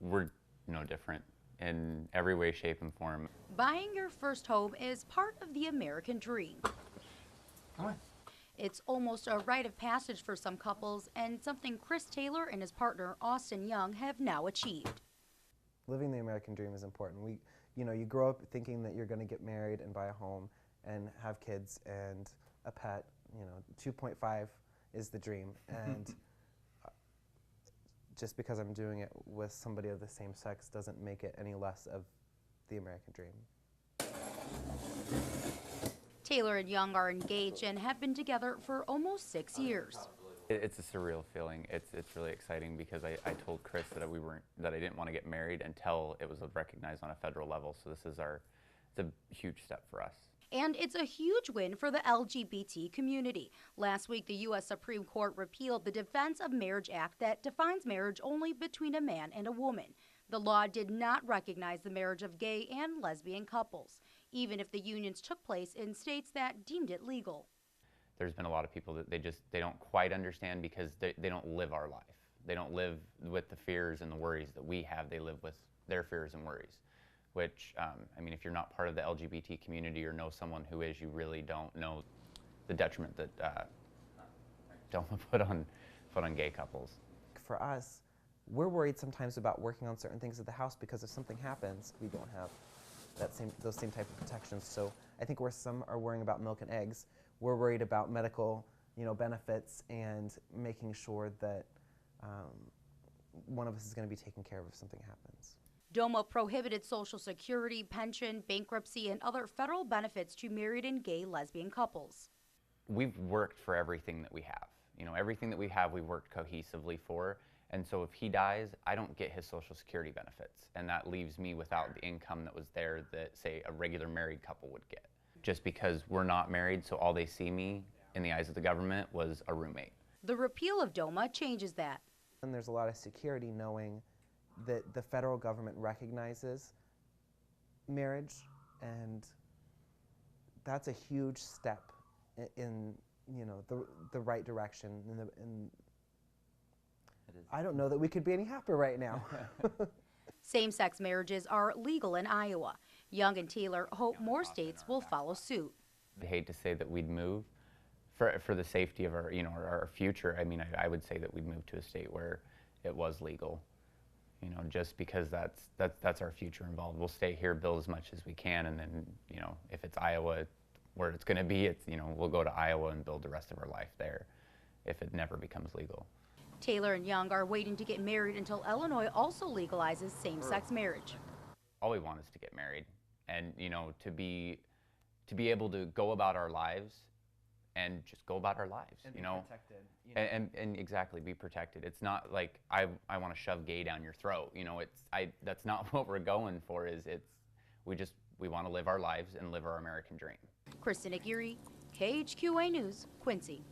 We're no different in every way, shape, and form. Buying your first home is part of the American dream. Come on. It's almost a rite of passage for some couples, and something Chris Taylor and his partner Austin Young have now achieved. Living the American dream is important. You grow up thinking that you're going to get married and buy a home and have kids and a pet. 2.5 is the dream, and just because I'm doing it with somebody of the same sex doesn't make it any less of the American dream. Taylor and Young are engaged and have been together for almost 6 years. It's a surreal feeling. It's really exciting because I told Chris that I didn't want to get married until it was recognized on a federal level. So it's a huge step for us. And it's a huge win for the LGBT community. Last week, the U.S. Supreme Court repealed the Defense of Marriage Act that defines marriage only between a man and a woman. The law did not recognize the marriage of gay and lesbian couples, even if the unions took place in states that deemed it legal. There's been a lot of people that they don't quite understand because they don't live our life. They don't live with the fears and the worries that we have. They live with their fears and worries, which, if you're not part of the LGBT community or know someone who is, you really don't know the detriment that DOMA put on gay couples. For us, we're worried sometimes about working on certain things at the house because if something happens, we don't have those same type of protections. So I think where some are worrying about milk and eggs, we're worried about medical, benefits and making sure that one of us is going to be taken care of if something happens. DOMA prohibited Social Security, pension, bankruptcy, and other federal benefits to married and gay lesbian couples. We've worked for everything that we have. Everything that we have, we worked cohesively for. And so if he dies, I don't get his Social Security benefits. And that leaves me without the income that was there that, say, a regular married couple would get. Just because we're not married, so all they see me in the eyes of the government was a roommate. The repeal of DOMA changes that. And there's a lot of security knowing that the federal government recognizes marriage, and that's a huge step in the right direction. I don't know that we could be any happier right now. Same-sex marriages are legal in Iowa. Young and Taylor hope more states will follow suit. I hate to say that we'd move for the safety of our future. I would say that we'd move to a state where it was legal. Just because that's our future involved. We'll stay here, build as much as we can, and then, if it's Iowa where it's going to be, we'll go to Iowa and build the rest of our life there if it never becomes legal. Taylor and Young are waiting to get married until Illinois also legalizes same-sex marriage. All we want is to get married and, to be able to go about our lives and just go about our lives, and be protected, and exactly be protected. It's not like I want to shove gay down your throat. That's not what we're going for. We want to live our lives and live our American dream. Kristen, Aguirre, KHQA News, Quincy.